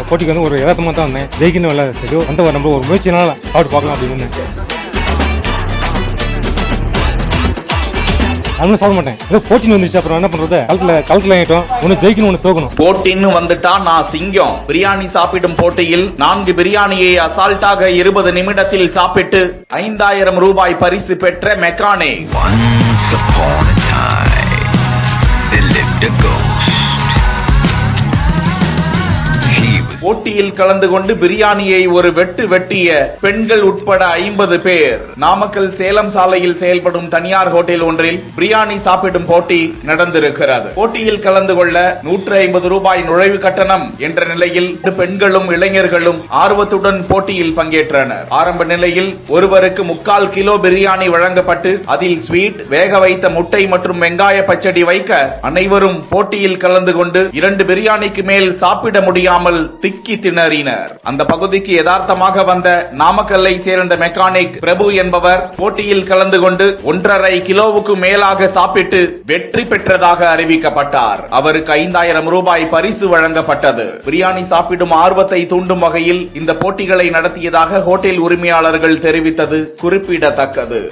போட்டிக்கு வந்து ஒரு யதார்த்தமா தான் வந்தேன். ஜெயிக்கணும் இல்லை சரி வந்து நம்ம ஒரு முயற்சினால சாப்பிட்டு பார்க்கலாம் அப்படின்னு. அதுவும் சாப்பிட மாட்டேன். ஏதோ போட்டின்னு வந்துருச்சு, அப்புறம் என்ன பண்றது, களத்துல ஆகிட்டோம். ஒன்னு ஜெயிக்கணும், ஒன்னு தோக்கணும். போட்டின்னு வந்துட்டா நான் சிங்கம். பிரியாணி சாப்பிடும் போட்டியில் 4 பிரியாணியை அசால்ட்டாக 20 நிமிடத்தில் சாப்பிட்டு 5000 ரூபாய் பரிசு பெற்ற மெக்கானே. போட்டியில் கலந்து கொண்டு பிரியாணியை ஒரு வெட்டு வெட்டிய பெண்கள் உட்பட 50 பேர். நாமக்கல் சேலம் சாலையில் செயல்படும் தனியார் ஹோட்டல் ஒன்றில் பிரியாணி சாப்பிடும் போட்டி நடந்திருக்கிறது. போட்டியில் கலந்து கொள்ள 150 ரூபாய் நுழைவு கட்டணம் என்ற நிலையில் பெண்களும் இளைஞர்களும் ஆர்வத்துடன் போட்டியில் பங்கேற்றனர். ஆரம்ப நிலையில் ஒருவருக்கு 3/4 கிலோ பிரியாணி வழங்கப்பட்டு அதில் ஸ்வீட், வேக வைத்த முட்டை மற்றும் வெங்காய பச்சடி வைக்க அனைவரும் போட்டியில் கலந்து கொண்டு 2 பிரியாணிக்கு மேல் சாப்பிட முடியாமல் திக்கி திணறினர். அந்த பகுதிக்கு யதார்த்தமாக வந்த நாமக்கல்லை சேர்ந்த மெக்கானிக் பிரபு என்பவர் போட்டியில் கலந்து கொண்டு 1.5 கிலோவுக்கு மேலாக சாப்பிட்டு வெற்றி பெற்றதாக அறிவிக்கப்பட்டார். அவருக்கு 5000 ரூபாய் பரிசு வழங்கப்பட்டது. பிரியாணி சாப்பிடும் ஆர்வத்தை தூண்டும் வகையில் இந்த போட்டிகளை நடத்தியதாக ஹோட்டல் உரிமையாளர்கள் தெரிவித்தது குறிப்பிடத்தக்கது.